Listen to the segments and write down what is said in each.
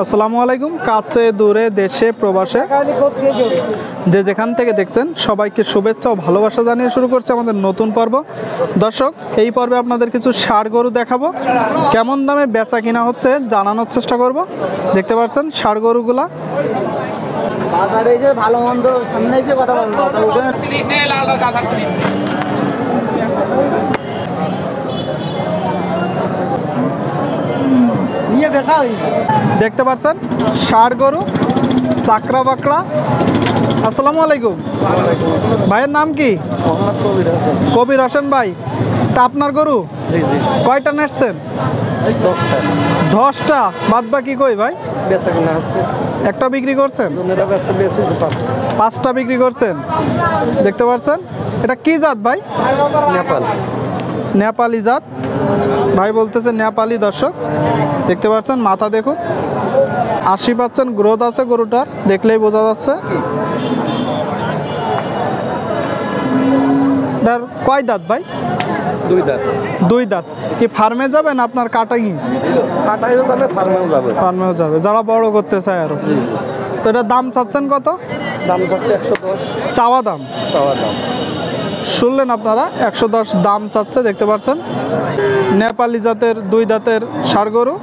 আসসালামু আলাইকুম। কাছে দূরে দেশে প্রবাসে যে যেখান থেকে দেখছেন সবাইকে শুভেচ্ছা ও ভালোবাসা জানিয়ে শুরু করছে আমাদের নতুন পর্ব। দর্শক, এই পর্বে আপনাদের কিছু ষাঁড় গরু দেখাবো, কেমন দামে বেচা কিনা হচ্ছে জানানোর চেষ্টা করব। দেখতে পাচ্ছেন ষাঁড় গরুগুলা। বাজারে যে ভালো মন্দ সামনে এসে কথা বলবো। দেখতে পাচ্ছেন ষাঁড় গরু, চাকরা বাকড়া। আসসালামু আলাইকুম। ভাইয়ের নাম কি? কবির হোসেন ভাই। তা আপনার গরু কয়টা নেটছেন? 10টা। বাদ বাকি কই ভাই? একটা বিক্রি করছেন, 5টা বিক্রি করছেন। দেখতে পাচ্ছেন এটা কি জাত ভাই? নেপালি জাত ভাই বলতেছে, নেপালি। দর্শক দেখতে পাচ্ছেন, মাথা দেখুন, 80% গ্রোথ আছে গরুটার, দেখলেই বোঝা যাচ্ছে। কয় দাঁত ভাই? 2 দাঁত। 2 দাঁত। কি ফার্মে যাবেন আপনার কাটাই? ফার্মেও যাবে যারা বড় করতে চায় আরো। তো এটার দাম চাচ্ছেন কত? দাম চাচ্ছে 110। চাওয়া দাম শুনলেন আপনারা, 110 দাম চাচ্ছে। দেখতে পাচ্ছেন নেপালি জাতের 2 দাঁতের ষাঁড় গরু।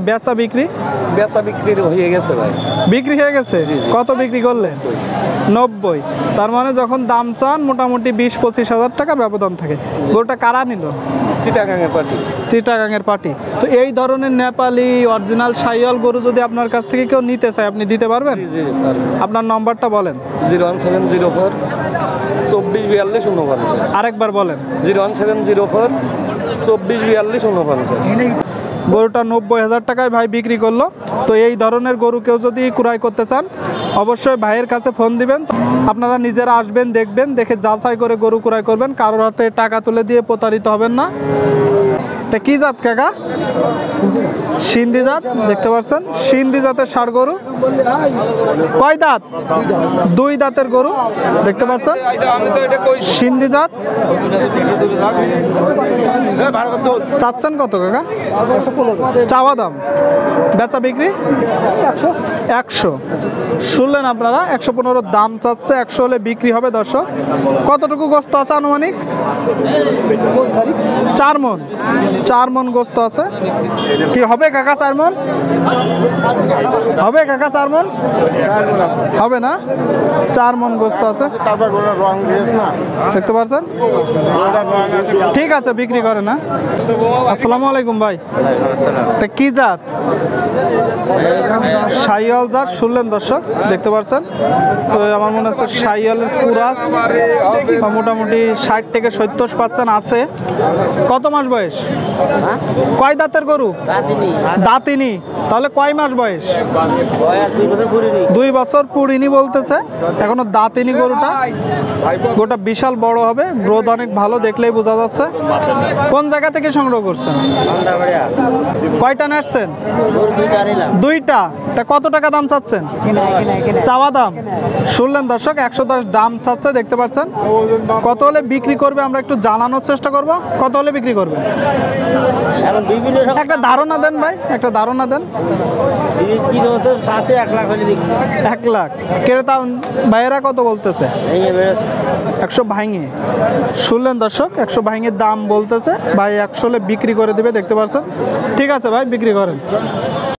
বেচা বিক্রি হয়ে গেছে ভাই। বিক্রি হয়ে গেছে? কত বিক্রি করলেন? 90। তার মানে যখন দাম চান মোটামুটি 20-25 হাজার টাকা ব্যবধান থাকে। গরুটা কারা নিল? চিটাগাংয়ের পার্টি। তো এই ধরনের নেপালি অরিজিনাল শাহিওয়াল গরু যদি আপনার কাছ থেকে কেউ নিতে চায়, আপনি দিতে পারবেন? আপনার নম্বরটা বলেন। 01704 2442 49। আরেকবার বলেন। 01704 2442 49। গরুটা 90,000 টাকায় ভাই বিক্রি করলো। তো এই ধরনের গরু কেউ যদি ক্রয় করতে চান, অবশ্যই ভাইয়ের কাছে ফোন দিবেন। আপনারা নিজেরা আসবেন, দেখবেন, দেখে যাচাই করে গরু ক্রয় করবেন। কারোর হাতে টাকা তুলে দিয়ে প্রতারিত হবেন না। এটা কি জাত কাকা? সিন্ধি জাত। দেখতে পাচ্ছেন সিন্ধি জাতের ষাঁড় গরু। কয় দাঁত? 2 দাঁতের গরু। দেখতে পাচ্ছেন সিন্ধি জাত। চাচ্ছেন কত কাকা? চাওয়া দাম। বেচা বিক্রি 100। শুনলেন আপনারা, 115 দাম চাচ্ছে, 100 হলে বিক্রি হবে। দর্শক, কতটুকু গোস্ত আছে আনুমানিক? 4 মন গোস্ত আছে। কি হবে কাকা? 4 মন হবে কাকা? 4 মন হবে না? 4 মন গোস্ত আছে। দেখতে পাচ্ছেন। ঠিক আছে, বিক্রি করে না। আসসালামু আলাইকুম ভাই। এটা কি জাত? শাহিওয়াল জাত। শুনলেন দর্শক, দেখতে পাচ্ছেন। তো আমার মনে হচ্ছে শাহিওয়ালের কুরাস মোটামুটি 60 থেকে 70% আছে। কত মাস বয়স? কয় দাঁতের গরু? দাঁতিনি। তাহলে কয় মাস বয়স? 2 বছর পুরিনি বলতেছে, এখনো দাঁতিনি গরুটা। গরুটা বিশাল বড় হবে, গ্রোথ অনেক ভালো, দেখলেই বোঝা যাচ্ছে। কোন জায়গা থেকে সংগ্রহ করছেন? কয়টা নেটছেন? 2টা। তা কত টাকা দাম চাচ্ছেন? চাওয়া দাম। শুনলেন দর্শক, 110 দাম চাচ্ছে। দেখতে পাচ্ছেন। কত হলে বিক্রি করবে আমরা একটু জানানোর চেষ্টা করব। কত হলে বিক্রি করবে? একটা ধারণা দেন ভাই, একটা ধারণা দেন। 1 লাখ। ক্রেতা ভাইয়েরা কত বলতেছে? 100 ভাঙে। শুনলেন দর্শক, 100 ভাঙে দাম বলতেছে। ভাই 100 হলে বিক্রি করে দিবে। দেখতে পাচ্ছেন। ঠিক আছে ভাই, বিক্রি করেন।